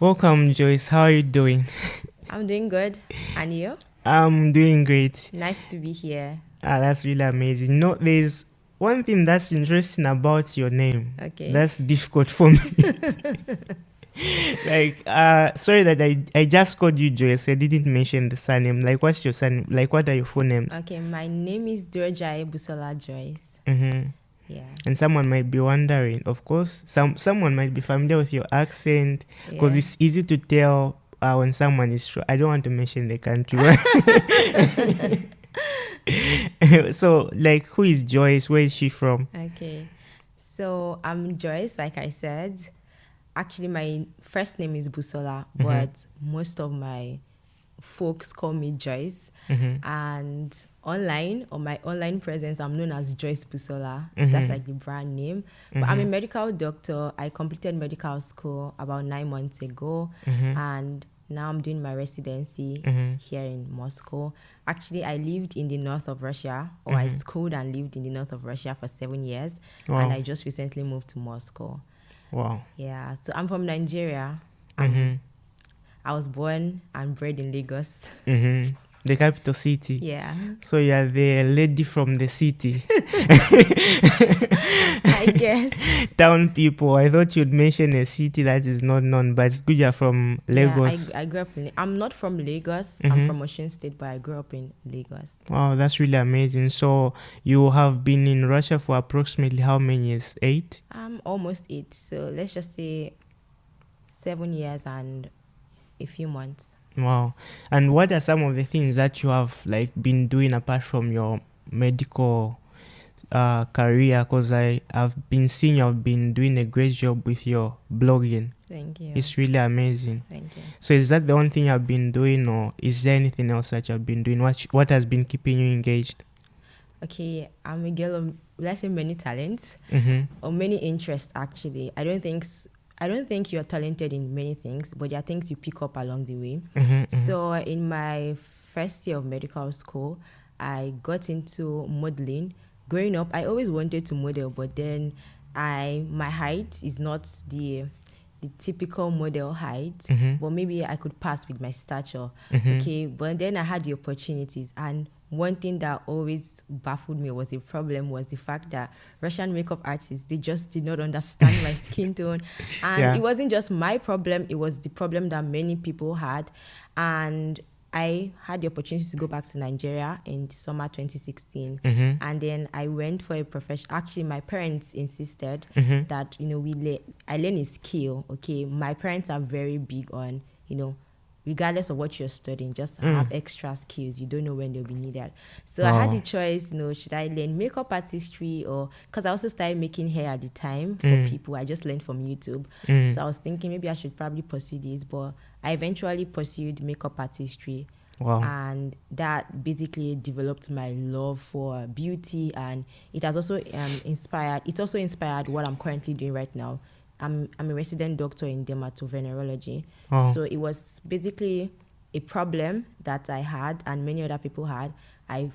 Welcome, Joyce. How are you doing? I'm doing good. And you? I'm doing great. Nice to be here. That's really amazing. No, there's one thing that's interesting about your name. Okay. That's difficult for me. Sorry that I just called you Joyce. I didn't mention the surname. Like, what's your surname? Like, what are your full names? Okay, my name is Joyce Busola Joyce. Mm-hmm. Yeah. And someone might be wondering, of course, someone might be familiar with your accent because it's easy to tell when someone is I don't want to mention the country. So, like, who is Joyce? Where is she from? Okay. So, I'm Joyce, like I said. Actually, my first name is Busola, but most of my folks call me Joyce. And online, on my online presence, I'm known as Joyce Busola. That's like the brand name. But I'm a medical doctor. I completed medical school about 9 months ago. And now I'm doing my residency here in Moscow. Actually, I lived in the north of Russia, or I schooled and lived in the north of Russia for 7 years. Wow. And I just recently moved to Moscow. Wow. Yeah, so I'm from Nigeria. I was born and bred in Lagos. The capital city. Yeah. So you're the lady from the city. I guess. Town people. I thought you'd mention a city that is not known, but it's good you're from Lagos. Yeah, I grew up in... I'm not from Lagos. I'm from Osun State, but I grew up in Lagos. Wow, that's really amazing. So you have been in Russia for approximately how many years? 8? Almost 8. So let's just say 7 years and a few months. Wow. And what are some of the things that you have like been doing apart from your medical career? Because I have been seeing you've been doing a great job with your blogging. Thank you. It's really amazing. Thank you. So is that the only thing you've been doing, or is there anything else that you've been doing? What has been keeping you engaged? Okay, I'm a girl of, let's say, many talents or many interests. Actually, I don't think you're talented in many things, but there are things you pick up along the way. So in my first year of medical school, I got into modeling. Growing up, I always wanted to model, but then my height is not the typical model height, but maybe I could pass with my stature. Okay, but then I had the opportunities, and one thing that always baffled me was the fact that Russian makeup artists, they just did not understand my skin tone. And it wasn't just my problem, it was the problem that many people had. And I had the opportunity to go back to Nigeria in summer 2016. And then I went for a profession. Actually, my parents insisted that, I learn a skill. Okay, my parents are very big on, regardless of what you're studying, just have extra skills. You don't know when they'll be needed. So I had the choice, should I learn makeup artistry, or because I also started making hair at the time for people. I just learned from YouTube. So I was thinking maybe I should probably pursue this, but I eventually pursued makeup artistry. Wow. And that basically developed my love for beauty, and it has also inspired what I'm currently doing right now. I'm a resident doctor in dermatovenerology. So it was basically a problem that I had and many other people had. I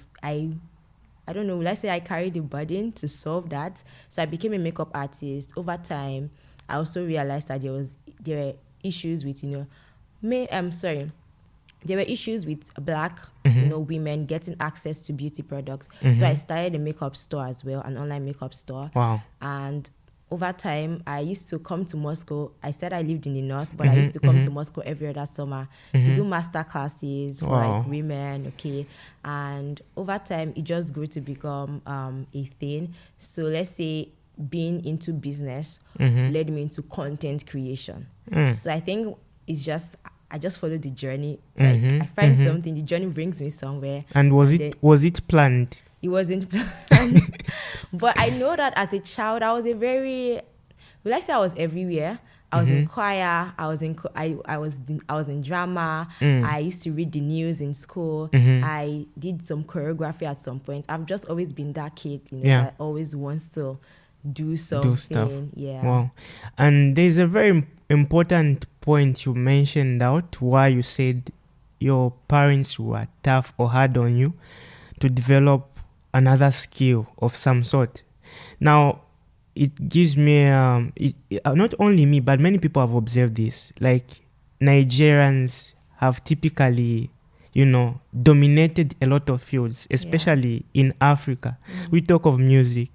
don't know, let's say I carried the burden to solve that. So I became a makeup artist. Over time, I also realized that there were issues with, there were issues with Black, women getting access to beauty products. So I started a makeup store as well, an online makeup store. Wow. And over time, I used to come to Moscow. I said I lived in the north, but I used to come to Moscow every other summer to do master classes for like women, okay? And over time, it just grew to become a thing. So let's say being into business led me into content creation. So I think I just follow the journey. Like I find something, the journey brings me somewhere. And was it planned? It wasn't planned. But I know that as a child, I was I was everywhere. I was in choir. I was in drama. I used to read the news in school. I did some choreography at some point. I've just always been that kid, that always wants to do something. Do stuff. Yeah. Wow. And there's a very important point you mentioned out why you said your parents were tough or hard on you to develop another skill of some sort. Now, it gives me, not only me, but many people have observed this. Like, Nigerians have typically, dominated a lot of fields, especially in Africa. We talk of music,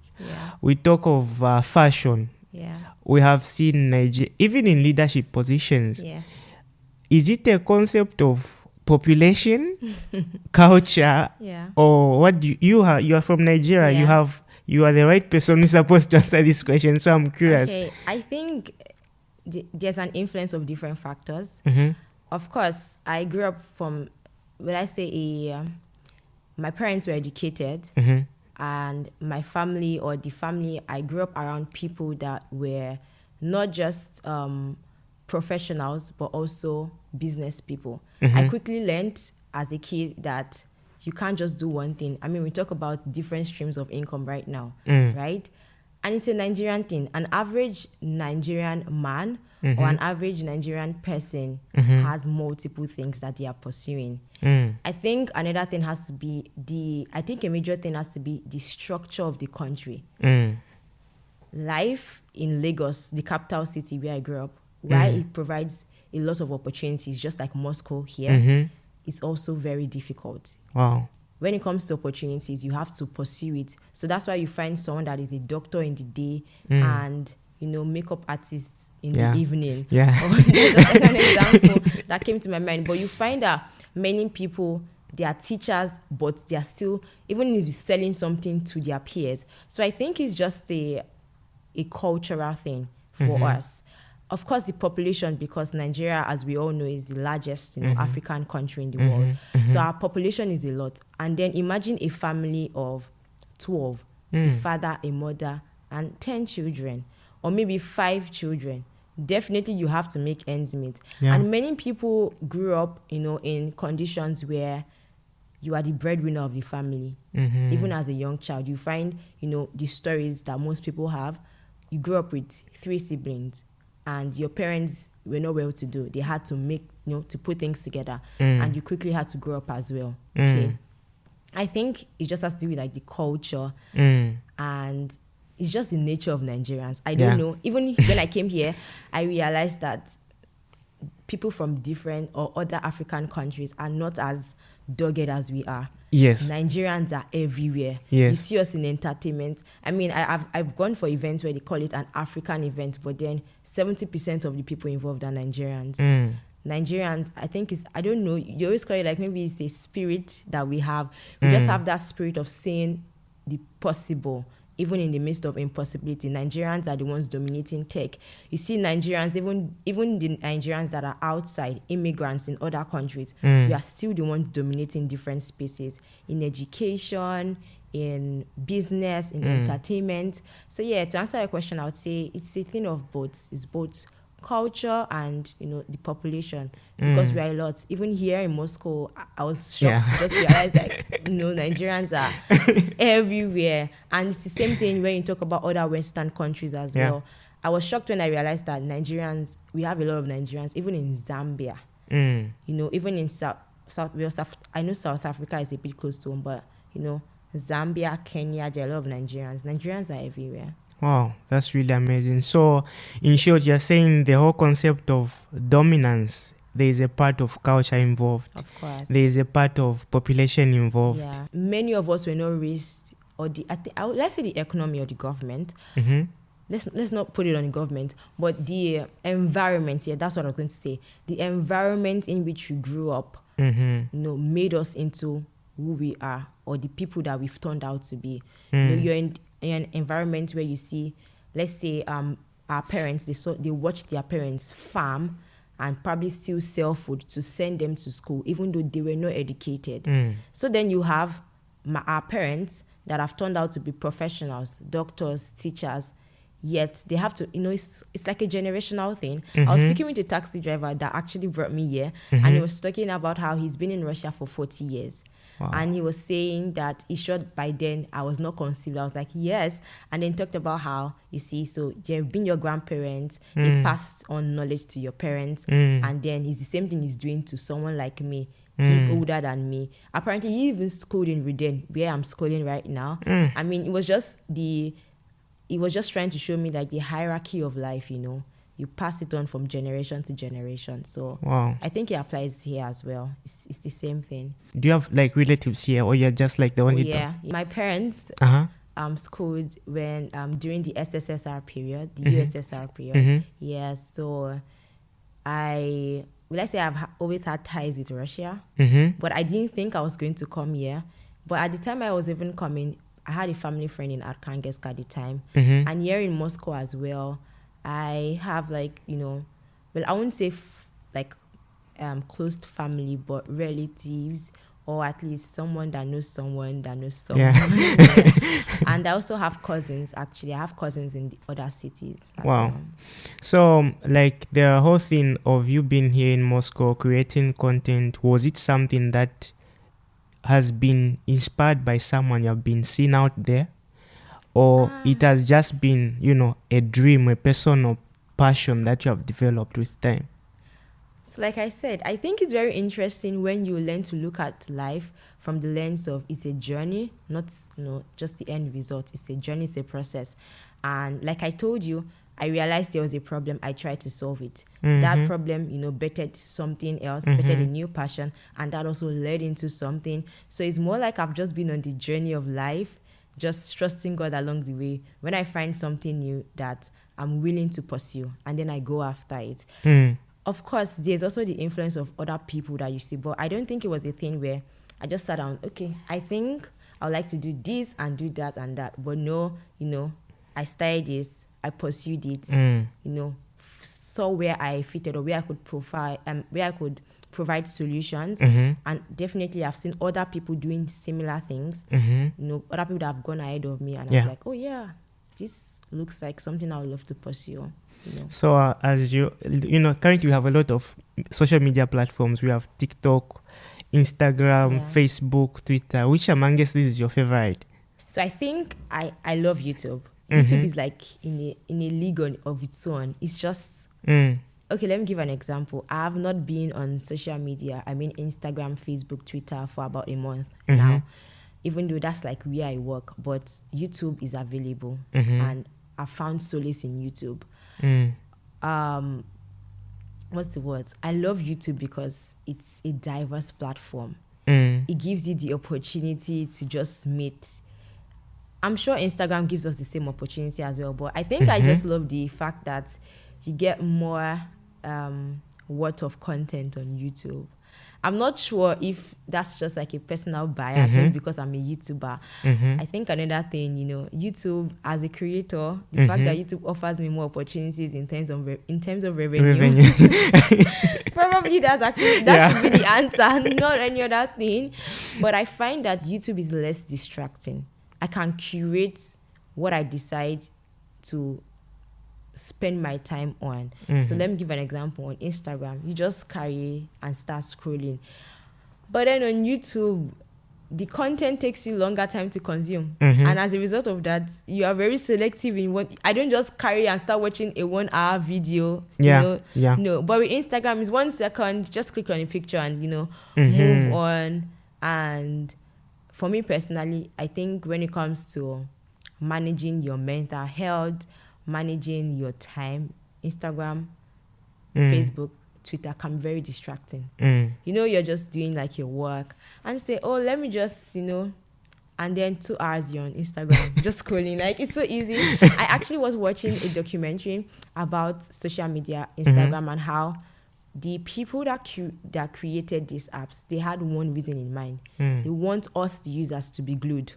we talk of fashion. We have seen Nigeria, even in leadership positions. Is it a concept of population, culture, or what do you are from Nigeria? You are the right person who's supposed to answer this question. So I'm curious. Okay, I think there's an influence of different factors. Of course, I grew up from, my parents were educated, and my family, or the family, I grew up around people that were not just professionals, but also business people. I quickly learned as a kid that you can't just do one thing. I mean, we talk about different streams of income right now, right? And it's a Nigerian thing. An average Nigerian man or an average Nigerian person has multiple things that they are pursuing. I think another thing has to be a major thing has to be the structure of the country. Life in Lagos, the capital city where I grew up, where it provides a lot of opportunities, just like Moscow here, it's also very difficult. Wow. When it comes to opportunities, you have to pursue it. So that's why you find someone that is a doctor in the day and, makeup artists in the evening. That's an example that came to my mind. But you find that many people, they are teachers, but they are still, even if selling something to their peers. So I think it's just a cultural thing for us. Of course, the population, because Nigeria, as we all know, is the largest African country in the world. So our population is a lot. And then imagine a family of 12, a father, a mother, and 10 children, or maybe 5 children. Definitely you have to make ends meet. And many people grew up, in conditions where you are the breadwinner of the family. Even as a young child, you find, the stories that most people have. You grew up with 3 siblings. And your parents were not well to do. They had to make, to put things together. And you quickly had to grow up as well. Okay. I think it just has to do with like the culture. And it's just the nature of Nigerians. I don't know. Even when I came here, I realized that people from different or other African countries are not as dogged as we are. Nigerians are everywhere. You see us in entertainment. I mean, I've gone for events where they call it an African event, but then 70% of the people involved are Nigerians. Nigerians, I think I don't know, you always call it like maybe it's a spirit that we have. We just have that spirit of seeing the possible, even in the midst of impossibility. Nigerians are the ones dominating tech. You see Nigerians, even the Nigerians that are outside, immigrants in other countries, we are still the ones dominating different spaces, in education, in business, in entertainment. So to answer your question, I would say it's a thing of both. It's both culture and the population, because we are a lot. Even here in Moscow, I was shocked to just realize that Nigerians are everywhere. And it's the same thing when you talk about other Western countries as well. I was shocked when I realized that Nigerians, we have a lot of Nigerians, even in Zambia. Even in South, I know South Africa is a bit close to them, but Zambia, Kenya, there are a lot of Nigerians. Nigerians are everywhere. Wow, that's really amazing. So, in short, you're saying the whole concept of dominance, there is a part of culture involved. Of course. There is a part of population involved. Yeah. Many of us were not raised, or let's say the economy or the government. Let's not put it on the government, but the environment. That's what I was going to say. The environment in which you grew up, made us into who we are, or the people that we've turned out to be. You're in an environment where you see, let's say, our parents, they watch their parents farm and probably still sell food to send them to school, even though they were not educated. So then you have our parents that have turned out to be professionals, doctors, teachers, yet they have to, it's like a generational thing. I was speaking with a taxi driver that actually brought me here, and he was talking about how he's been in Russia for 40 years. Wow. And he was saying that he shot by then I was not conceived. I was like, yes. And then talked about how, you see, so they've been your grandparents, they passed on knowledge to your parents, and then it's the same thing he's doing to someone like me. He's older than me. Apparently, he even schooled in Ruden, where I'm schooling right now. I mean, it was just trying to show me like the hierarchy of life, you pass it on from generation to generation. So Wow. I think it applies here as well. It's the same thing. Do you have like relatives here, or you're just like the only yeah. My parents schooled when during the SSSR period, the USSR period. Yeah, so let's say I've always had ties with Russia, but I didn't think I was going to come here. But at the time I was even coming, I had a family friend in Arkhangelsk at the time, and here in Moscow as well. I have like, well, I wouldn't say close family, but relatives, or at least someone that knows someone that knows someone. Yeah. And I also have cousins, actually. I have cousins in the other cities as well. So, like, the whole thing of you being here in Moscow, creating content, was it something that has been inspired by someone you have been seeing out there? Or it has just been, a dream, a personal passion that you have developed with time? So like I said, I think it's very interesting when you learn to look at life from the lens of it's a journey, not just the end result. It's a journey, it's a process. And like I told you, I realized there was a problem. I tried to solve it. That problem, bettered something else, bettered a new passion, and that also led into something. So it's more like I've just been on the journey of life, just trusting God along the way. When I find something new that I'm willing to pursue, and then I go after it. Of course, there's also the influence of other people that you see, but I don't think it was a thing where I just sat down, okay, I think I would like to do this and do that and that. But no, I started this, I pursued it, saw where I fitted or where I could provide solutions. And definitely I've seen other people doing similar things, other people that have gone ahead of me, and I was like, oh yeah, this looks like something I would love to pursue. So as you currently we have a lot of social media platforms. We have TikTok, Instagram, Facebook, Twitter. Which amongst these is your favorite? So I think I love YouTube. YouTube is like in a league of its own. It's just okay, let me give an example. I have not been on social media, I mean Instagram, Facebook, Twitter, for about a month now, even though that's like where I work. But YouTube is available, and I found solace in YouTube. What's the words? I love YouTube because it's a diverse platform. It gives you the opportunity to just meet. I'm sure Instagram gives us the same opportunity as well, but I think I just love the fact that you get more worth of content on YouTube. I'm not sure if that's just like a personal bias, maybe because I'm a YouTuber. I think another thing, YouTube as a creator, the fact that YouTube offers me more opportunities in terms of revenue. Probably that should be the answer, not any other thing. But I find that YouTube is less distracting. I can curate what I decide to spend my time on. So let me give an example. On Instagram, you just carry and start scrolling, but then on YouTube the content takes you longer time to consume, and as a result of that you are very selective in what. I don't just carry and start watching a 1 hour video. No, but with Instagram it's 1 second, just click on a picture and move on. And for me personally, I think when it comes to managing your mental health, managing your time, Instagram, Facebook, Twitter can be very distracting. You're just doing like your work and say, oh, let me just, and then 2 hours you're on Instagram, just scrolling. Like, it's so easy. I actually was watching a documentary about social media, Instagram, and how the people that created these apps, they had one reason in mind. They want us, the users, to be glued,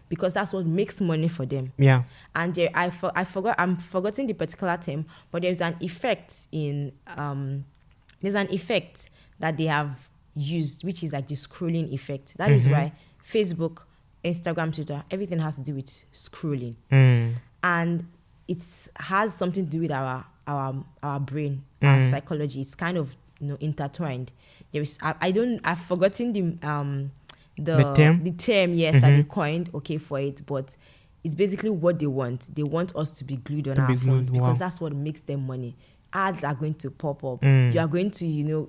because that's what makes money for them. And I'm forgetting the particular term, but there's an effect that they have used, which is like the scrolling effect. That is why Facebook, Instagram, Twitter, everything has to do with scrolling, and it has something to do with our brain, our psychology. It's kind of intertwined. There is I've forgotten the term yes that they coined for it, but it's basically what they want. They want us to be glued on our phones because that's what makes them money. Ads are going to pop up. You are going to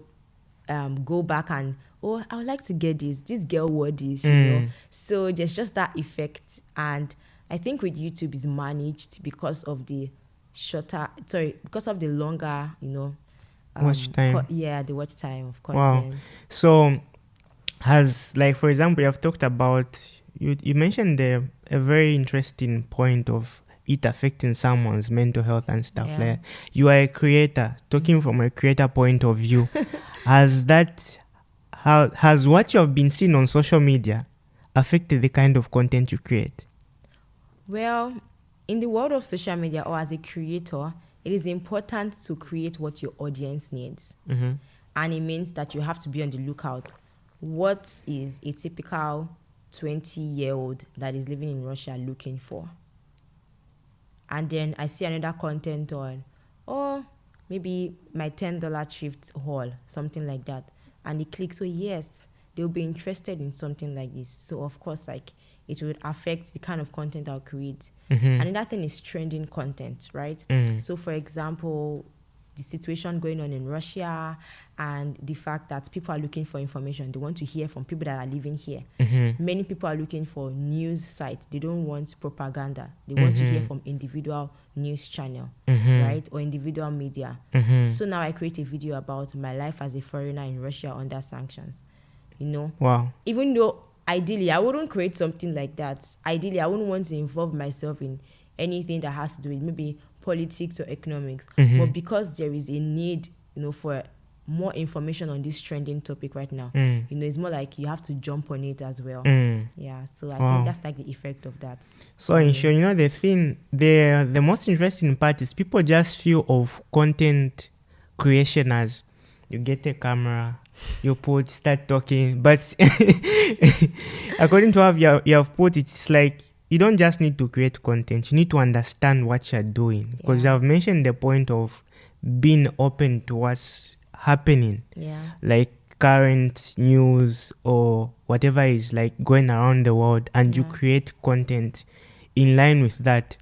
go back and oh, I would like to get this girl wore this, you know. So there's just that effect. And I think with YouTube is managed because of the longer, you know, watch time. the watch time of Wow. content. So has, like, for example, you have talked about, you mentioned a very interesting point of it affecting someone's mental health and stuff. Yeah. Like, you are a creator, talking from a creator point of view. Has what you have been seeing on social media affected the kind of content you create? Well, in the world of social media, or as a creator, it is important to create what your audience needs. And it means that you have to be on the lookout. What is a typical 20-year-old that is living in Russia looking for? And then I see another content on, maybe my $10 thrift haul, something like that. And they click, so yes, they'll be interested in something like this. So of course, like, it would affect the kind of content I'll create. Another thing is trending content, right? So for example, the situation going on in Russia and the fact that people are looking for information. They want to hear from people that are living here. Many people are looking for news sites. They don't want propaganda. They want to hear from individual news channel, right? Or individual media. So now I create a video about my life as a foreigner in Russia under sanctions, you know? Wow. Even though ideally I wouldn't create something like that. Ideally, I wouldn't want to involve myself in anything that has to do with maybe politics or economics. But because there is a need, you know, for more information on this trending topic right now, you know, it's more like you have to jump on it as well. Yeah, so I think that's like the effect of that. So in short, you know, the most interesting part is people just feel of content creation as you get a camera, you start talking. But according to how you have put it, it's like you don't just need to create content. You need to understand what you're doing. Because you have mentioned the point of being open to what's happening. Yeah. Like current news or whatever is like going around the world, and you create content in line with that.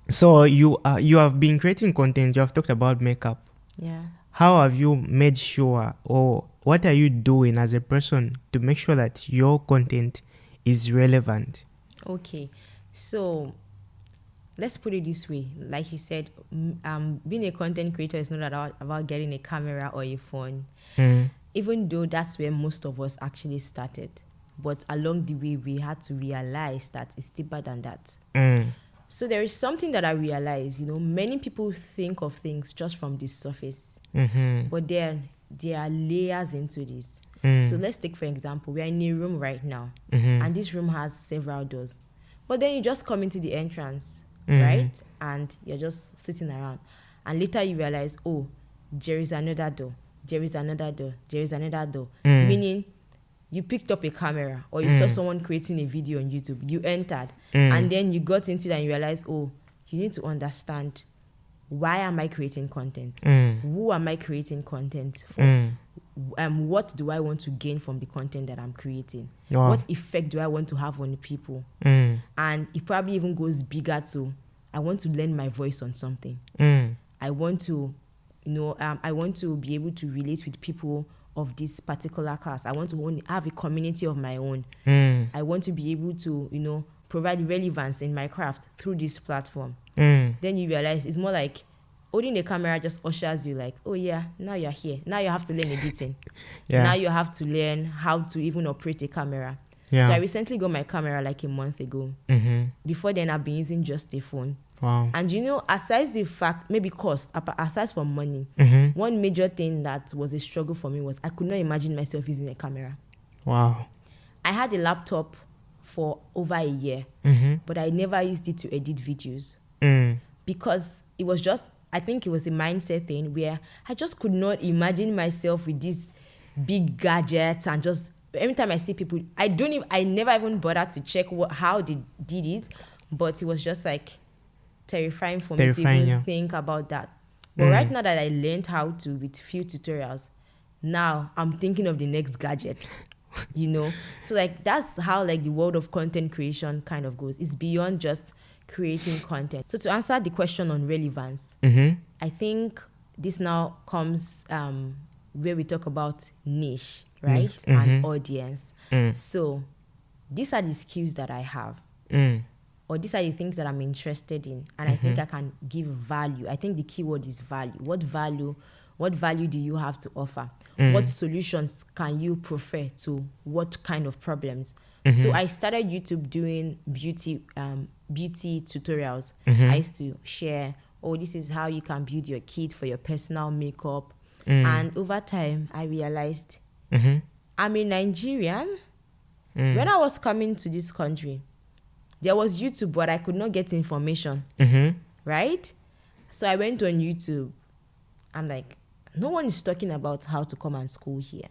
So you have been creating content. You have talked about makeup. Yeah. How have you made sure, or what are you doing as a person to make sure that your content is relevant? Okay, so let's put it this way. Like you said, being a content creator is not about getting a camera or a phone. Even though that's where most of us actually started. But along the way, we had to realize that it's deeper than that. So there is something that I realized, you know, many people think of things just from the surface. But there are layers into this. So let's take, for example, we are in a room right now. And this room has several doors. But then you just come into the entrance, right? And you're just sitting around. And later you realize, oh, there is another door. There is another door. There is another door. Meaning you picked up a camera or you saw someone creating a video on YouTube. You entered. And then you got into it and you realized, oh, you need to understand, why am I creating content? Who am I creating content for? What do I want to gain from the content that I'm creating? What effect do I want to have on the people? And it probably even goes bigger to, I want to lend my voice on something. I want to, you know, I want to be able to relate with people of this particular class. I want to have a community of my own. I want to be able to, you know, provide relevance in my craft through this platform. Then you realize it's more like holding the camera just ushers you like, oh yeah, now you're here. Now you have to learn editing. Now you have to learn how to even operate a camera. So I recently got my camera like a month ago. Before then, I've been using just a phone. And you know, aside the fact, maybe cost, aside from money, one major thing that was a struggle for me was I could not imagine myself using a camera. I had a laptop for over a year, but I never used it to edit videos. Because it was just, I think it was a mindset thing where I just could not imagine myself with these big gadgets, and just every time I see people, I never even bothered to check how they did it, but it was just like terrifying for me to even think about that. But right now that I learned how to with few tutorials, now I'm thinking of the next gadget, you know? So like that's how like the world of content creation kind of goes. It's beyond just creating content. So to answer the question on relevance, I think this now comes where we talk about niche, right? And audience. So these are the skills that I have. Or these are the things that I'm interested in. And I think I can give value. I think the key word is value. What value do you have to offer? What solutions can you prefer to what kind of problems? So I started YouTube doing beauty tutorials. I used to share, this is how you can build your kit for your personal makeup. And over time, I realized I'm a Nigerian. When I was coming to this country, there was YouTube, but I could not get information, right? So I went on YouTube. I'm like, no one is talking about how to come and school here.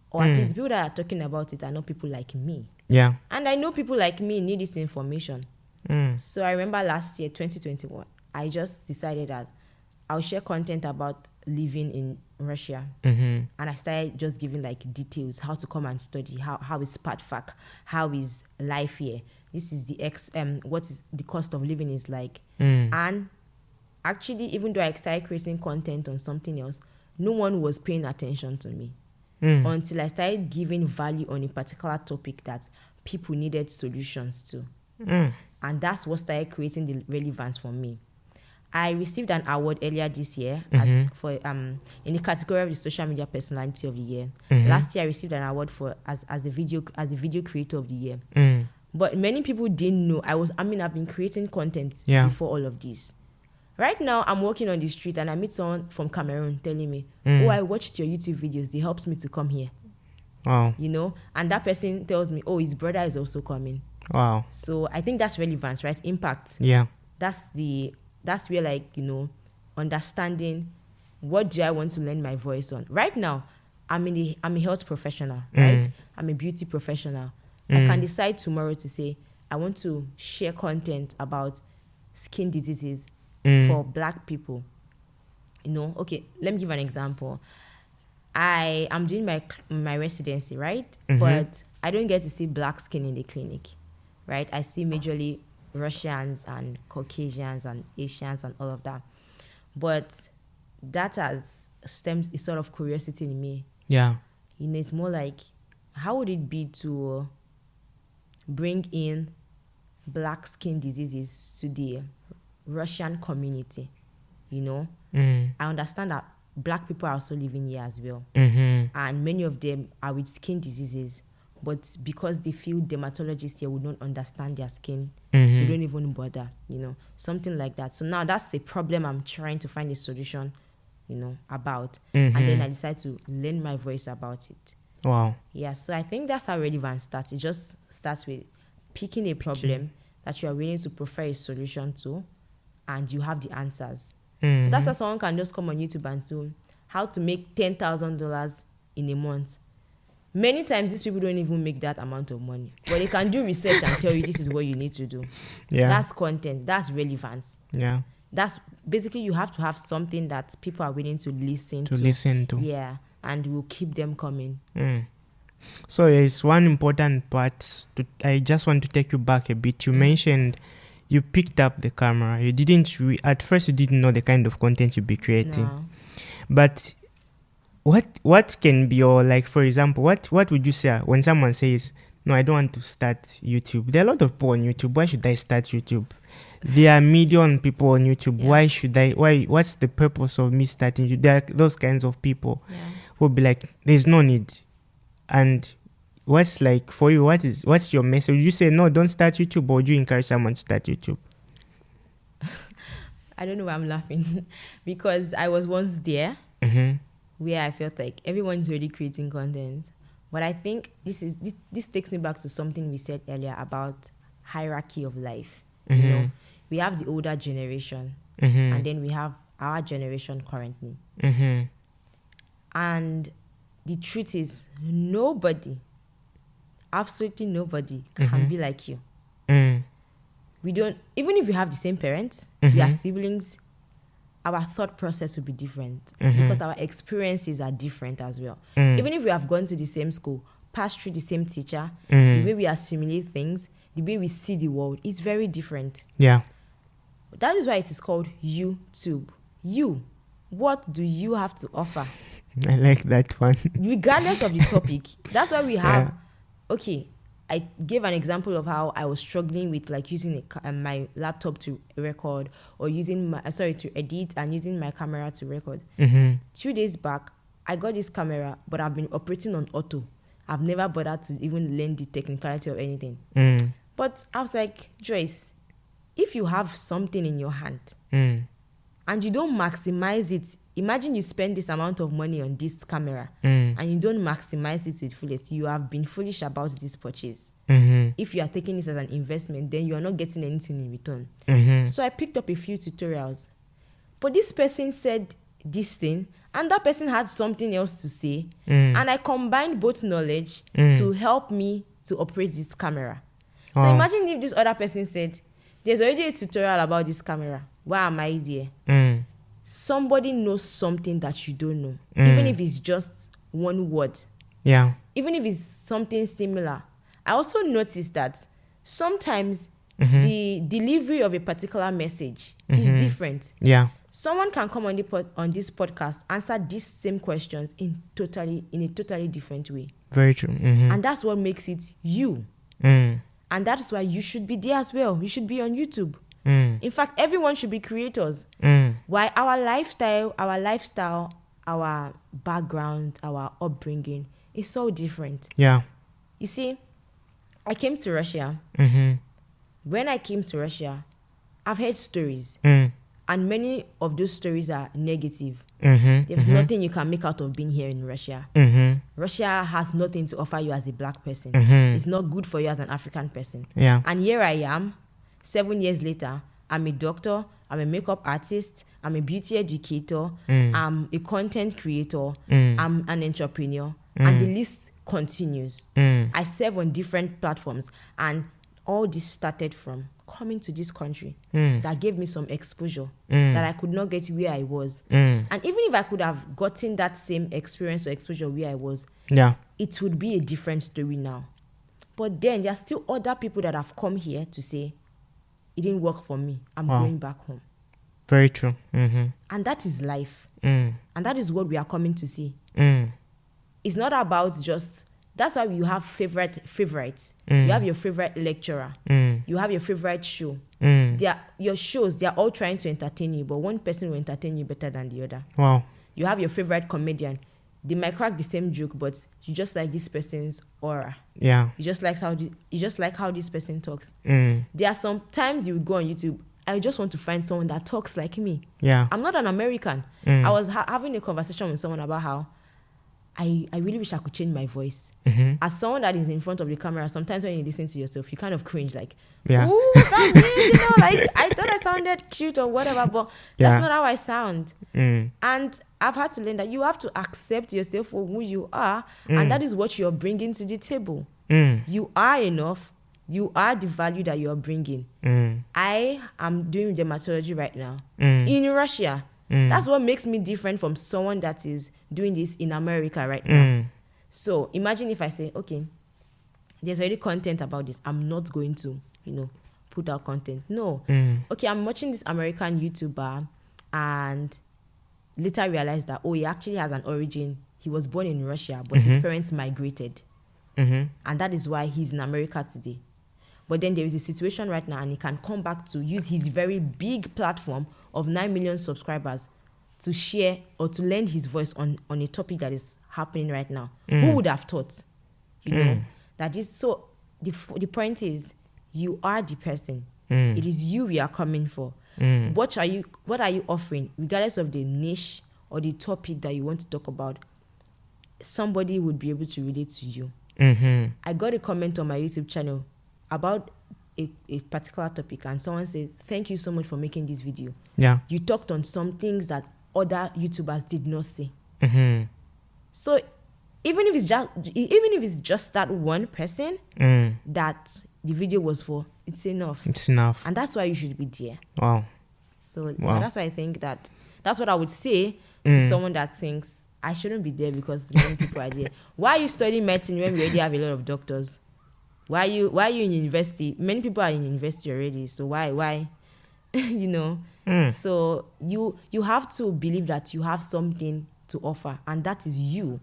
Or at least people that are talking about it are not people like me. Yeah. And I know people like me need this information. So I remember last year, 2021, I just decided that I'll share content about living in Russia. And I started just giving like details, how to come and study, how is Patfak, how is life here. This is what is the cost of living is like. And actually, even though I started creating content on something else, no one was paying attention to me until I started giving value on a particular topic that people needed solutions to. And that's what started creating the relevance for me. I received an award earlier this year in the category of the social media personality of the year. Last year I received an award as a video creator of the year. But many people didn't know I've been creating content before all of this. Right now I'm walking on the street and I meet someone from Cameroon telling me, I watched your YouTube videos, they helped me to come here. Wow. You know, and that person tells me, his brother is also coming. Wow. So I think that's relevance, right? Impact. Yeah. That's where, like, you know, understanding what do I want to lend my voice on. Right now, I'm a health professional, right? I'm a beauty professional. I can decide tomorrow to say, I want to share content about skin diseases for Black people. You know, okay, let me give an example. I am doing my residency, right? But I don't get to see Black skin in the clinic, right? I see majorly Russians and Caucasians and Asians and all of that. But that has stemmed a sort of curiosity in me. Yeah. You know, it's more like, how would it be to bring in Black skin diseases to the Russian community? You know, I understand that Black people are also living here as well. And many of them are with skin diseases. But because they feel dermatologists here would not understand their skin, they don't even bother, you know, something like that. So now that's a problem I'm trying to find a solution, you know, about. And then I decide to lend my voice about it. Wow. Yeah, so I think that's how relevance starts. It just starts with picking a problem that you are willing to prefer a solution to, and you have the answers. So that's how someone can just come on YouTube and do how to make $10,000 in a month. Many times these people don't even make that amount of money, but they can do research and tell you this is what you need to do. Yeah. That's content. That's relevance. Yeah. That's basically, you have to have something that people are willing to listen to. Yeah. And will keep them coming. So it's one important part. I just want to take you back a bit. You mentioned you picked up the camera. You didn't, at first you didn't know the kind of content you'd be creating. No. But what can be your, like, for example, what would you say when someone says, no, I don't want to start YouTube? There are a lot of people on YouTube. Why should I start YouTube? There are a million people on YouTube. Yeah. What's the purpose of me starting YouTube? There are those kinds of people who will be like, there's no need. And what's, like, for you, what's your message? Would you say, no, don't start YouTube, or would you encourage someone to start YouTube? I don't know why I'm laughing because I was once there where I felt like everyone's already creating content. But I think this takes me back to something we said earlier about hierarchy of life. You know, we have the older generation and then we have our generation currently. And the truth is, nobody, absolutely nobody can be like you. We don't, even if we have the same parents, we are siblings, our thought process will be different because our experiences are different as well. Even if we have gone to the same school, passed through the same teacher, the way we assimilate things, the way we see the world is very different. Yeah. That is why it is called YouTube. You. What do you have to offer? I like that one. Regardless of the topic. That's why we have, okay, I gave an example of how I was struggling with like using my laptop to record, or using to edit, and using my camera to record. 2 days back, I got this camera, but I've been operating on auto. I've never bothered to even learn the technicality of anything. But I was like, Joyce, if you have something in your hand and you don't maximize it, imagine you spend this amount of money on this camera and you don't maximize it to its fullest. You have been foolish about this purchase. If you are taking this as an investment, then you are not getting anything in return. So I picked up a few tutorials. But this person said this thing, and that person had something else to say. And I combined both knowledge to help me to operate this camera. So imagine if this other person said, there's already a tutorial about this camera. Why am I there? Somebody knows something that you don't know. Even if it's just one word. Yeah. Even if it's something similar. I also noticed that sometimes the delivery of a particular message is different. Yeah. Someone can come on this podcast, answer these same questions in a totally different way. Very true. And that's what makes it you. And that is why you should be there as well. You should be on YouTube. In fact, everyone should be creators. Why our lifestyle, our background, our upbringing is so different. Yeah. You see, I came to Russia. When I came to Russia, I've heard stories. And many of those stories are negative. There's nothing you can make out of being here in Russia. Russia has nothing to offer you as a black person. It's not good for you as an African person. Yeah. And here I am, 7 years later. I'm a doctor, I'm a makeup artist, I'm a beauty educator, I'm a content creator, I'm an entrepreneur, and the list continues. I serve on different platforms, and all this started from coming to this country that gave me some exposure that I could not get where I was. And even if I could have gotten that same experience or exposure where I was, it would be a different story now. But then there are still other people that have come here to say, it didn't work for me. I'm going back home. Very true. And that is life. And that is what we are coming to see. It's not about just... That's why you have favorites. You have your favorite lecturer. You have your favorite show. Your shows, they're all trying to entertain you, but one person will entertain you better than the other. Wow. You have your favorite comedian. They might crack the same joke, but you just like this person's aura. Yeah. You just like how this person talks. There are some times you go on YouTube, I just want to find someone that talks like me. Yeah. I'm not an American. I was having a conversation with someone about how I really wish I could change my voice. As someone that is in front of the camera, sometimes when you listen to yourself, you kind of cringe, like, ooh, stop me, like, I thought I sounded cute or whatever, but that's not how I sound. And I've had to learn that you have to accept yourself for who you are, and that is what you're bringing to the table. You are enough. You are the value that you're bringing. I am doing dermatology right now in Russia. That's what makes me different from someone that is doing this in America right now. So imagine if I say, okay, there's already content about this. I'm not going to, put out content. No. Okay, I'm watching this American YouTuber and later realized that, he actually has an origin. He was born in Russia, but his parents migrated. And that is why he's in America today. But then there is a situation right now, and he can come back to use his very big platform of 9 million subscribers to share or to lend his voice on a topic that is happening right now. Who would have thought? That is so. The point is, you are the person. It is you we are coming for. What are you offering, regardless of the niche or the topic that you want to talk about? Somebody would be able to relate to you. I got a comment on my YouTube channel about a particular topic, and someone said, thank you so much for making this video. You talked on some things that other YouTubers did not say. So even if it's just that one person that the video was for, it's enough. And that's why you should be there. Wow. So that's why I think that's what I would say to someone that thinks I shouldn't be there because many people are there. Why are you studying medicine when we already have a lot of doctors? Why are you in university? Many people are in university already, so why? So you have to believe that you have something to offer, and that is you.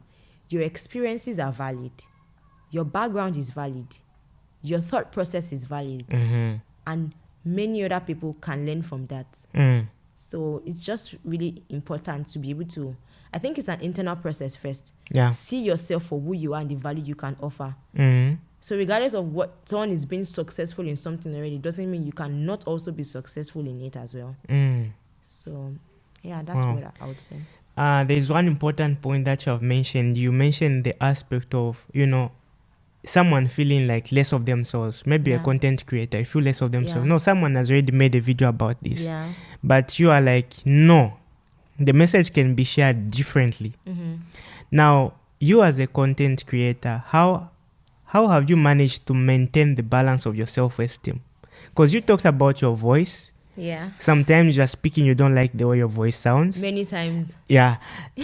Your experiences are valid. Your background is valid. Your thought process is valid. And many other people can learn from that. So it's just really important to be able to, I think it's an internal process first. Yeah. See yourself for who you are and the value you can offer. So regardless of what someone is being successful in something already, doesn't mean you cannot also be successful in it as well. So yeah, that's what I would say. There's one important point that you have mentioned. You mentioned the aspect of, someone feeling like less of themselves. Maybe a content creator, feel less of themselves. No, someone has already made a video about this. Yeah. But you are like, no, the message can be shared differently. Now, you as a content creator, how have you managed to maintain the balance of your self-esteem? Because you talked about your voice. Yeah. Sometimes you're speaking, you don't like the way your voice sounds. Many times. Yeah.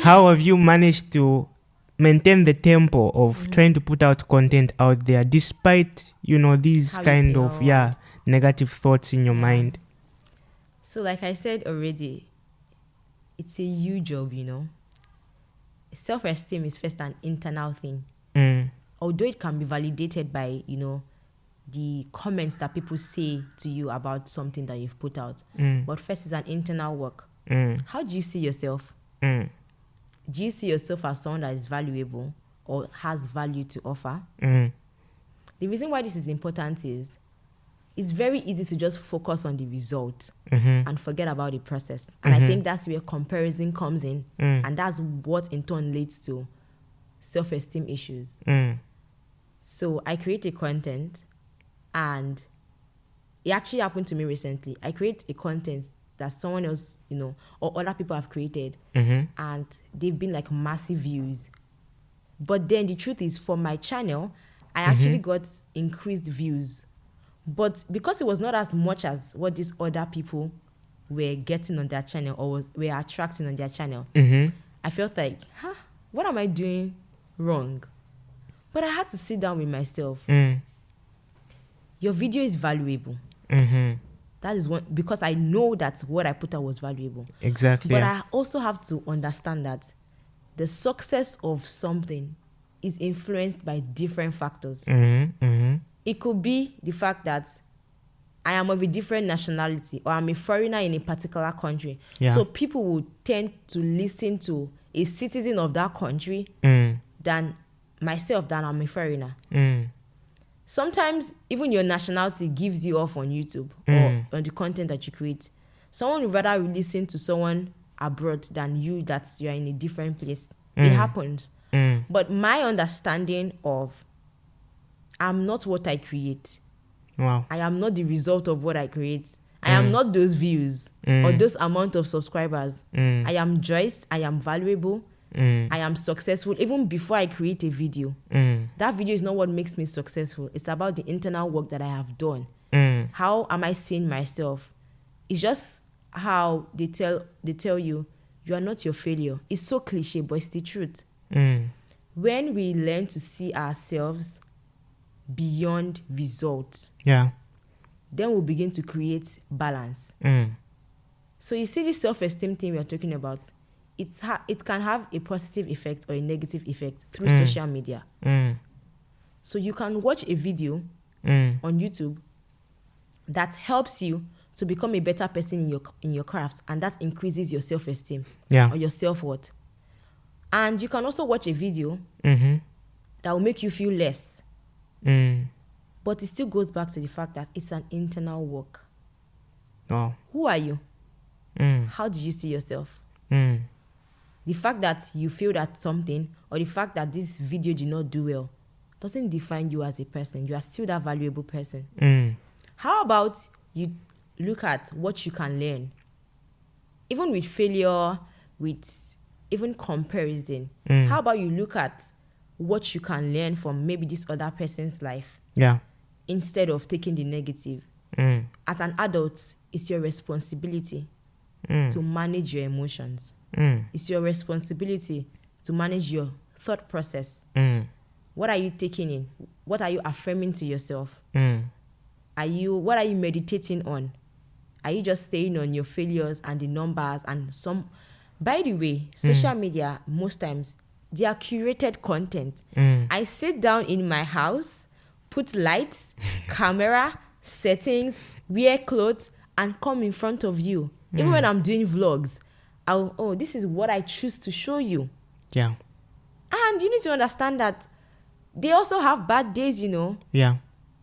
How have you managed to maintain the tempo of trying to put out content out there despite, these kind of negative thoughts in your mind? So like I said already, it's a huge job, Self-esteem is first an internal thing. Although it can be validated by, the comments that people say to you about something that you've put out. But first is an internal work. How do you see yourself? Do you see yourself as someone that is valuable or has value to offer? The reason why this is important is it's very easy to just focus on the result and forget about the process. And I think that's where comparison comes in. And that's what in turn leads to self-esteem issues. So I create content, and it actually happened to me recently. I create a content that someone else, or other people have created, and they've been like massive views. But then the truth is, for my channel, I actually got increased views. But because it was not as much as what these other people were getting on their channel or were attracting on their channel, I felt like, what am I doing wrong? But I had to sit down with myself. Your video is valuable. That is one, because I know that what I put out was valuable. Exactly. But I also have to understand that the success of something is influenced by different factors. It could be the fact that I am of a different nationality, or I'm a foreigner in a particular country. So people will tend to listen to a citizen of that country than myself, than I'm a foreigner. Sometimes even your nationality gives you off on YouTube or on the content that you create. Someone would rather listen to someone abroad than you that you're in a different place. It happens. But my understanding of I'm not what I create. Wow. I am not the result of what I create. I am not those views or those amount of subscribers. I am Joyce. I am valuable. I am successful even before I create a video. That video is not what makes me successful. It's about the internal work that I have done. How am I seeing myself? It's just how they tell you are not your failure. It's so cliche, but it's the truth. When we learn to see ourselves beyond results, then we'll begin to create balance. So you see this self-esteem thing we are talking about, it can have a positive effect or a negative effect through social media. So you can watch a video on YouTube that helps you to become a better person in your craft, and that increases your self-esteem or your self-worth. And you can also watch a video that will make you feel less. But it still goes back to the fact that it's an internal work. Who are you? How do you see yourself? The fact that you failed at something, or the fact that this video did not do well, doesn't define you as a person. You are still that valuable person. How about you look at what you can learn? Even with failure, with even comparison, how about you look at what you can learn from maybe this other person's life instead of taking the negative? As an adult, it's your responsibility to manage your emotions. It's your responsibility to manage your thought process. What are you taking in? What are you affirming to yourself? What are you meditating on? Are you just staying on your failures and the numbers and By the way, social media, most times, they are curated content. I sit down in my house, put lights, camera, settings, wear clothes, and come in front of you. Even when I'm doing vlogs, this is what I choose to show you. Yeah. And you need to understand that they also have bad days, Yeah.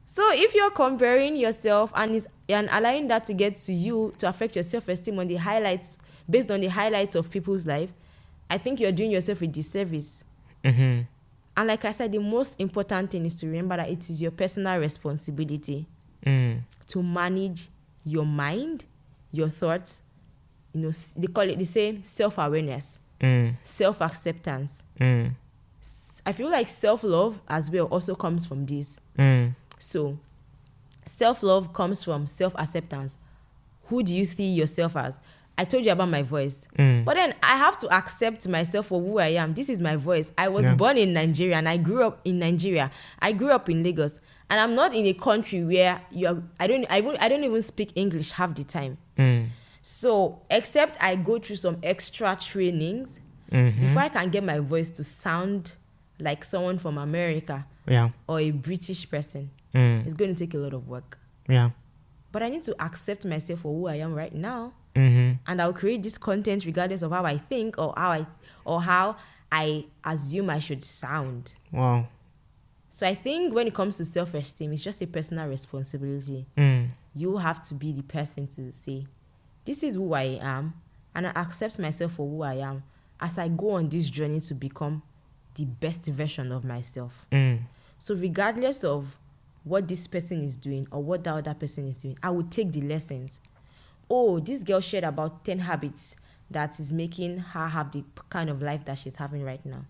So if you're comparing yourself and allowing that to get to you to affect your self-esteem on the highlights, based on the highlights of people's life, I think you're doing yourself a disservice. And like I said, the most important thing is to remember that it is your personal responsibility to manage your mind, your thoughts. They say self-awareness, self-acceptance. I feel like self-love as well also comes from this. So self-love comes from self-acceptance. Who do you see yourself as? I told you about my voice. But then I have to accept myself for who I am. This is my voice. I was born in Nigeria and I grew up in Nigeria. I grew up in Lagos. And I'm not in a country where I don't even speak English half the time. So except I go through some extra trainings before I can get my voice to sound like someone from America or a British person. It's going to take a lot of work. But I need to accept myself for who I am right now. And I'll create this content regardless of how I think or how I assume I should sound. Wow. So I think when it comes to self-esteem, it's just a personal responsibility. You have to be the person to say, this is who I am, and I accept myself for who I am as I go on this journey to become the best version of myself. So regardless of what this person is doing or what the other person is doing, I would take the lessons. Oh, this girl shared about 10 habits that is making her have the kind of life that she's having right now.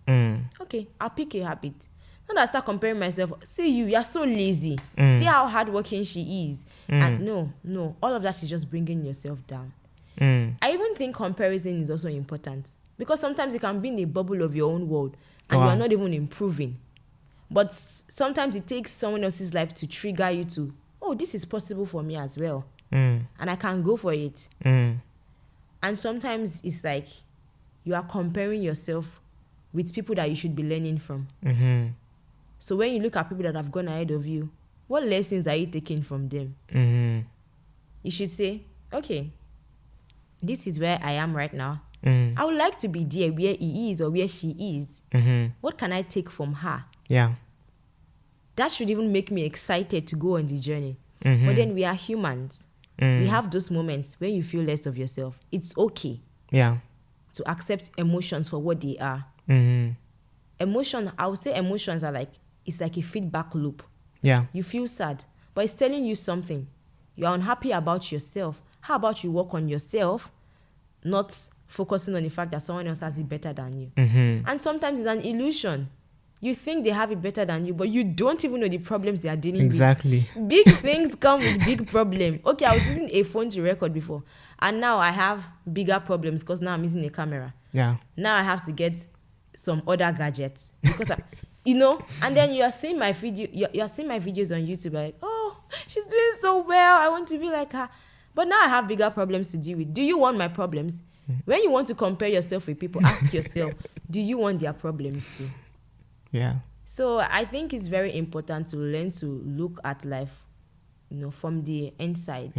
Okay, I'll pick a habit. Not that I start comparing myself. See you're so lazy. See how hardworking she is. And no, all of that is just bringing yourself down. I even think comparison is also important because sometimes you can be in a bubble of your own world and you are not even improving. But sometimes it takes someone else's life to trigger you to, this is possible for me as well. And I can go for it. And sometimes it's like you are comparing yourself with people that you should be learning from. So when you look at people that have gone ahead of you, what lessons are you taking from them? You should say, okay, this is where I am right now. I would like to be there where he is or where she is. What can I take from her? Yeah. That should even make me excited to go on the journey. But then we are humans. We have those moments when you feel less of yourself. It's okay. Yeah. To accept emotions for what they are. I would say emotions are it's like a feedback loop. Yeah. You feel sad, but it's telling you something. You're unhappy about yourself. How about you work on yourself, not focusing on the fact that someone else has it better than you? And sometimes it's an illusion. You think they have it better than you, but you don't even know the problems they are dealing with. Exactly. Big things come with big problem. Okay, I was using a phone to record before, and now I have bigger problems because now I'm using a camera. Yeah. Now I have to get some other gadgets because and then you're seeing my video. You're seeing my videos on YouTube like, oh, she's doing so well. I want to be like her. But now I have bigger problems to deal with. Do you want my problems? When you want to compare yourself with people, ask yourself, do you want their problems too? Yeah. So I think it's very important to learn to look at life, from the inside.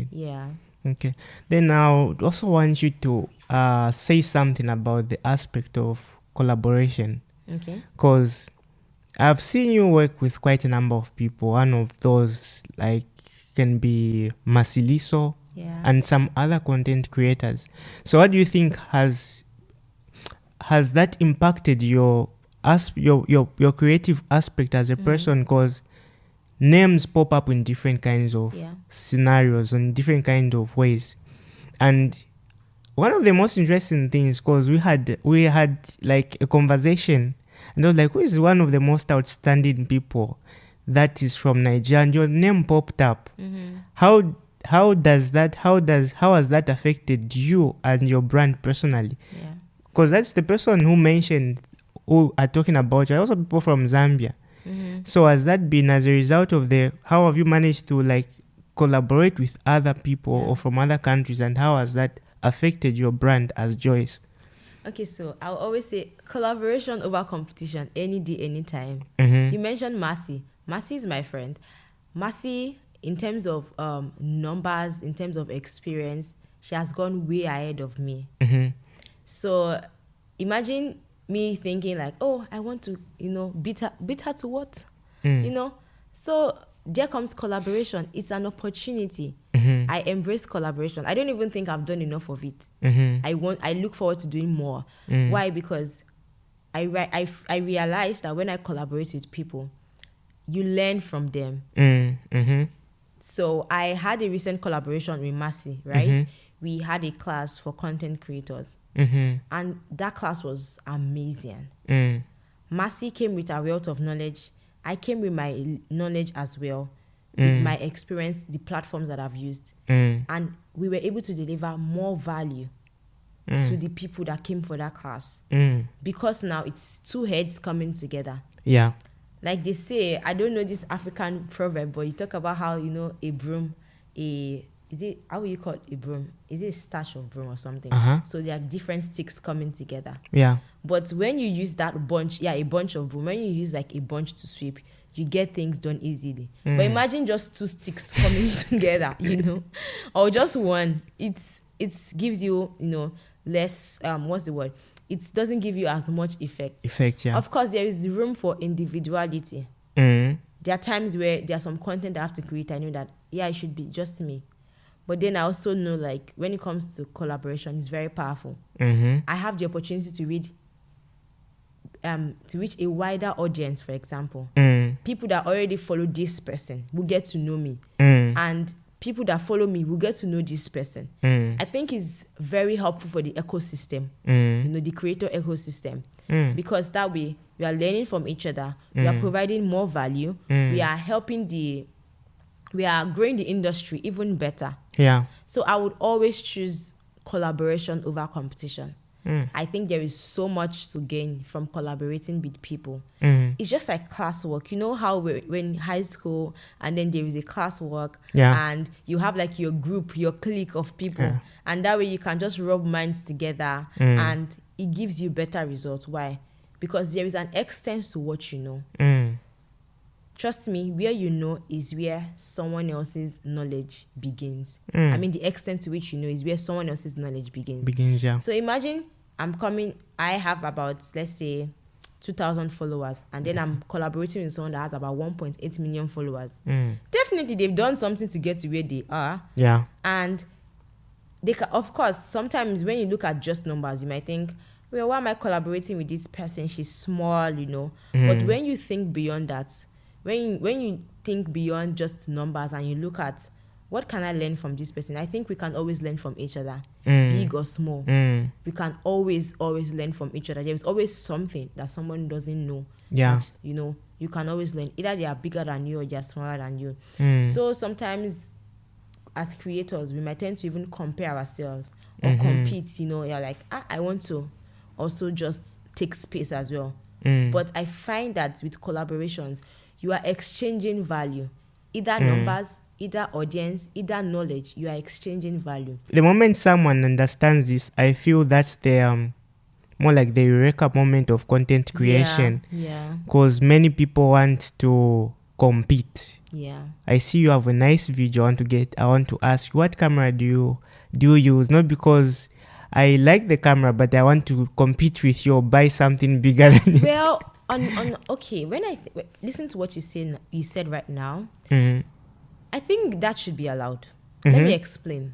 Yeah. Okay. Then I also want you to say something about the aspect of collaboration. Okay. Because I've seen you work with quite a number of people. One of those can be Masiliso and some other content creators. So what do you think has that impacted your creative aspect as a person? Because names pop up in different kinds of scenarios and different kind of ways. And one of the most interesting things, because we had a conversation, and I was like, who is one of the most outstanding people that is from Nigeria? And your name popped up. How has that affected you and your brand personally? Because that's the person who mentioned, who are talking about you, also people from Zambia. So has that been as a result of how have you managed to collaborate with other people or from other countries, and how has that affected your brand as Joyce? Okay, so I'll always say collaboration over competition, any day, anytime. Mm-hmm. You mentioned Mercy. Mercy is my friend. Mercy, in terms of numbers, in terms of experience, she has gone way ahead of me. Mm-hmm. So imagine me thinking like, oh, I want to, beat her to what? So there comes collaboration. It's an opportunity. Mm-hmm. I embrace collaboration. I don't even think I've done enough of it. Mm-hmm. I look forward to doing more. Why? Because I realized that when I collaborate with people, you learn from them. Mm-hmm. So I had a recent collaboration with Mercy, right? Mm-hmm. We had a class for content creators. Mm-hmm. And that class was amazing. Mm. Mercy came with a wealth of knowledge. I came with my knowledge as well, with my experience, the platforms that I've used. And we were able to deliver more value to the people that came for that class. Because now it's two heads coming together. Yeah. Like they say, I don't know this African proverb, but you talk about how, a broom, how will you call it a broom? Is it a stash of broom or something? So there are different sticks coming together. Yeah. But when you use that bunch, a bunch of broom, when you use like a bunch to sweep, you get things done easily. But imagine just two sticks coming together, or just one. It gives you, less, what's the word? It doesn't give you as much effect. Yeah. Of course, there is room for individuality. There are times where there's some content I have to create. I know that, it should be just me. But then I also know, like, when it comes to collaboration, it's very powerful. I have the opportunity to reach a wider audience, for example. People that already follow this person will get to know me. And people that follow me will get to know this person. I think it's very helpful for the ecosystem, the creator ecosystem. Because that way, we are learning from each other. We are providing more value. We are we are growing the industry even better. Yeah. So I would always choose collaboration over competition. I think there is so much to gain from collaborating with people. It's just like classwork. You know how we're in high school and then there is a classwork and you have like your group, your clique of people. And that way you can just rub minds together and it gives you better results. Why? Because there is an extent to what you know. Trust me, where you know is where someone else's knowledge begins. I mean, the extent to which you know is where someone else's knowledge begins. Yeah. So imagine I have about, let's say, 2,000 followers, and then I'm collaborating with someone that has about 1.8 million followers. Definitely, they've done something to get to where they are. Yeah. And of course, sometimes when you look at just numbers, you might think, well, why am I collaborating with this person? She's small, But when you think beyond that, when you think beyond just numbers and you look at what can I learn from this person, I think we can always learn from each other, big or small. We can always learn from each other. There is always something that someone doesn't know. Yeah. That, you can always learn. Either they are bigger than you or they are smaller than you. So sometimes as creators, we might tend to even compare ourselves or compete. You're like, I want to also just take space as well. But I find that with collaborations, you are exchanging value, either numbers, either audience, either knowledge. You are exchanging value. The moment someone understands this, I feel that's the more like the eureka moment of content creation. Yeah. Because many people want to compete. Yeah. I see you have a nice video. I want to ask, what camera do you use? Not because I like the camera, but I want to compete with you or buy something bigger than you. Well, okay, when I listen to what you said right now, I think that should be allowed. Let me explain.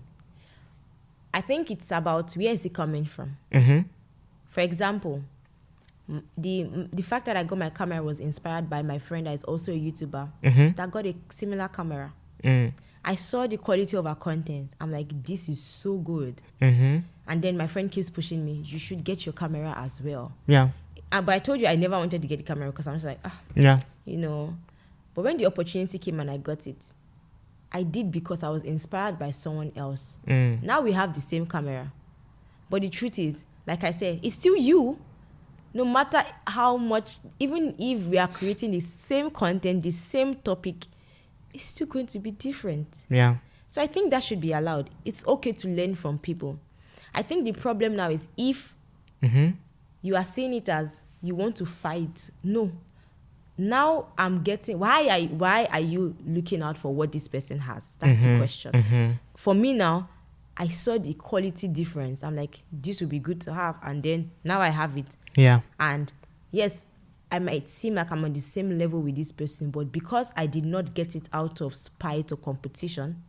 I think it's about where is it coming from. For example, the fact that I got my camera was inspired by my friend that is also a YouTuber that got a similar camera. I saw the quality of her content. I'm like, this is so good. And then my friend keeps pushing me, you should get your camera as well. Yeah. But I told you I never wanted to get the camera because I'm just like, yeah. But when the opportunity came and I got it, I did because I was inspired by someone else. Now we have the same camera. But the truth is, like I said, it's still you. No matter how much, even if we are creating the same content, the same topic, it's still going to be different. Yeah. So I think that should be allowed. It's okay to learn from people. I think the problem now is if You are seeing it as you want to fight. No. Now I'm getting, why are you looking out for what this person has? That's the question. For me now, I saw the quality difference. I'm like, this would be good to have. And then now I have it. Yeah. And yes, I might seem like I'm on the same level with this person, but because I did not get it out of spite or competition,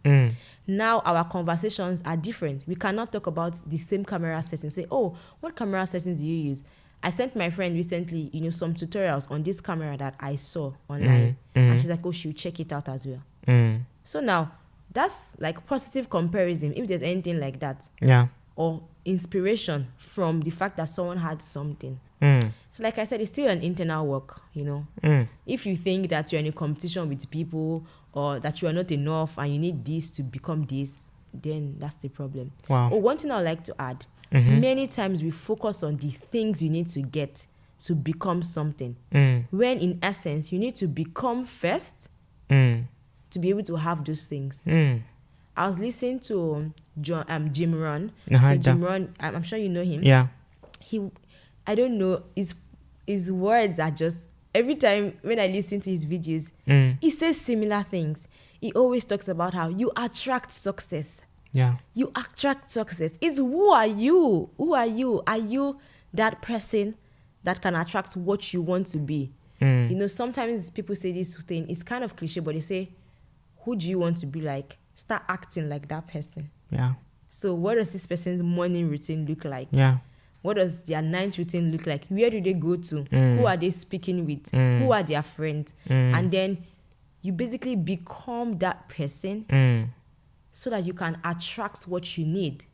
now our conversations are different. We cannot talk about the same camera settings. Say, oh, what camera settings do you use? I sent my friend recently, some tutorials on this camera that I saw online. And she's like, oh, she'll check it out as well. So now, that's like positive comparison, if there's anything like that. Yeah. Or inspiration from the fact that someone had something. So like I said, it's still an internal work, If you think that you're in a competition with people or that you are not enough and you need this to become this, then that's the problem. Wow. Oh, one thing I would like to add, many times we focus on the things you need to get to become something. When in essence, you need to become first to be able to have those things. I was listening to Jim Rohn. So Jim Rohn, I'm sure you know him. Yeah. I don't know, his words are just, every time when I listen to his videos, he says similar things. He always talks about how you attract success. Yeah. You attract success. It's who are you? Who are you? Are you that person that can attract what you want to be? Sometimes people say this thing, it's kind of cliche, but they say, who do you want to be like? Start acting like that person. Yeah. So what does this person's morning routine look like? Yeah. What does their night routine look like? Where do they go to? Who are they speaking with? Who are their friends? And then you basically become that person so that you can attract what you need.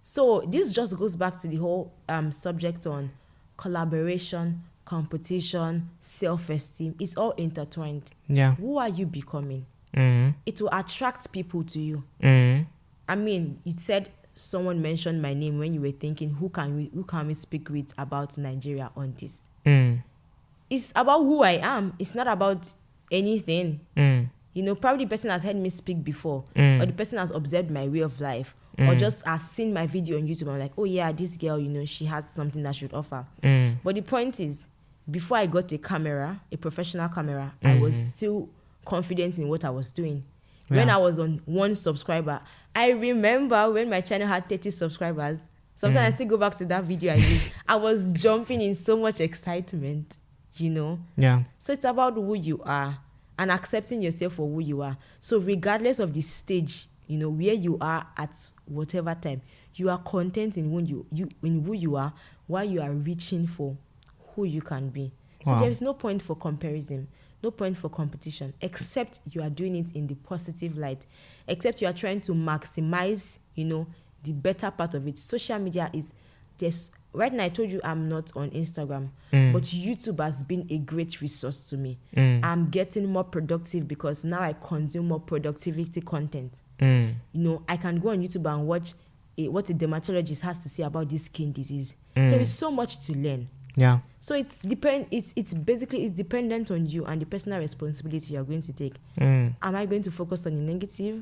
So this just goes back to the whole subject on collaboration, competition, self-esteem. It's all intertwined. Yeah. Who are you becoming? It will attract people to you. I mean, you said someone mentioned my name when you were thinking, who can we speak with about Nigeria on this? It's about who I am. It's not about anything. Probably the person has heard me speak before, or the person has observed my way of life, or just has seen my video on YouTube. I'm like, oh yeah, this girl, she has something that should offer. But the point is, before I got a professional camera, I was still confident in what I was doing. Yeah. When I was on 1 subscriber, I remember when my channel had 30 subscribers. Sometimes I still go back to that video I did. I was jumping in so much excitement, Yeah. So it's about who you are and accepting yourself for who you are. So regardless of the stage, where you are at whatever time, you are content in who you are while you are reaching for who you can be. So there is no point for comparison. No point for competition, except you are doing it in the positive light, except you are trying to maximize, the better part of it. Social media is this. Right now, I told you I'm not on Instagram, but YouTube has been a great resource to me. I'm getting more productive because now I consume more productivity content. I can go on YouTube and watch what a dermatologist has to say about this skin disease. There is so much to learn. Yeah. So it's basically dependent on you and the personal responsibility you're going to take. Am I going to focus on the negative,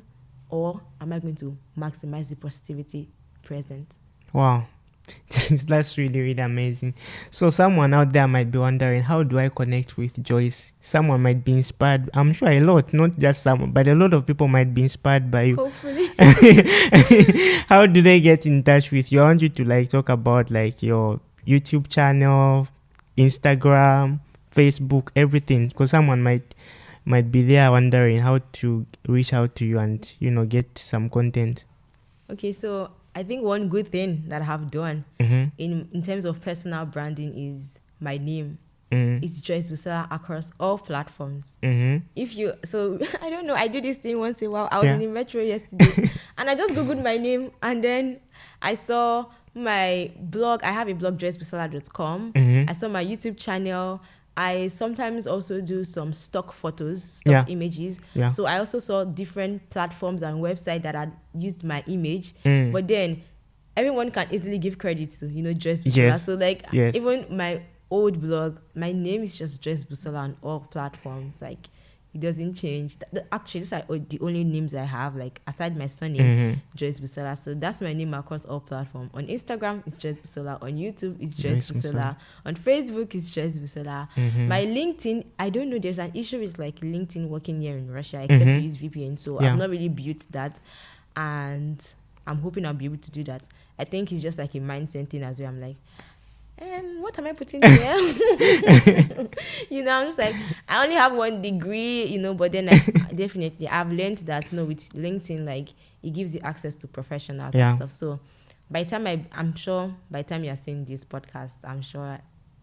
or am I going to maximize the positivity present? Wow. That's really, really amazing. So someone out there might be wondering, how do I connect with Joyce? Someone might be inspired. I'm sure a lot, not just some, but a lot of people might be inspired by you. Hopefully. How do they get in touch with you? I want you to talk about your YouTube channel, Instagram, Facebook, everything, because someone might be there wondering how to reach out to you and get some content. Okay, so I think one good thing that I have done in terms of personal branding is my name. It's Joyce Busola across all platforms. I don't know, I do this thing once in a while. I was in the metro yesterday and I just googled my name, and then I saw my blog. I have a blog, joycebusola.com. I saw my YouTube channel. I sometimes also do some stock photos, images. Yeah. So I also saw different platforms and websites that had used my image. But then everyone can easily give credit to, Joyce Busola. Yes. So even my old blog, my name is just Joyce Busola on all platforms. it doesn't change. Actually, these are the only names I have, like aside my surname, Joyce Busola. So that's my name across all platforms. On Instagram, it's Joyce Busola. On YouTube, it's Joyce Busola. On Facebook, it's Joyce Busola. My LinkedIn, I don't know. There's an issue with like LinkedIn working here in Russia, except to use VPN. So I've not really built that, and I'm hoping I'll be able to do that. I think it's just like a mindset thing as well. I'm like, what am I putting here? I'm just like, I only have 1 degree, but then definitely I've learned that, with LinkedIn, like it gives you access to professionals and stuff. So by the time I'm sure by the time you're seeing this podcast, I'm sure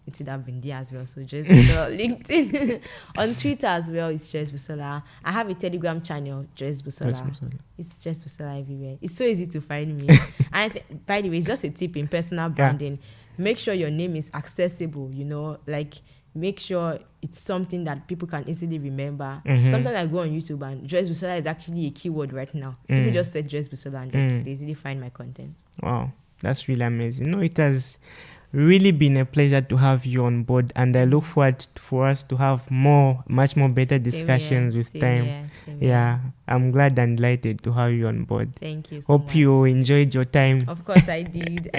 it would have been there as well. So Joyce Busola, LinkedIn. On Twitter as well, it's Joyce Busola. I have a Telegram channel, Joyce Busola. It's Joyce Busola everywhere. It's so easy to find me. And by the way, it's just a tip in personal branding. Make sure your name is accessible, like make sure it's something that people can easily remember. Sometimes I go on YouTube and Joyce Busola is actually a keyword right now. People just said Joyce Busola and they easily find my content. Wow, that's really amazing. No, it has really been a pleasure to have you on board, and I look forward for us to have much more better discussions with time. I'm glad and delighted to have you on board. Thank you so much. Hope you enjoyed your time. Of course I did.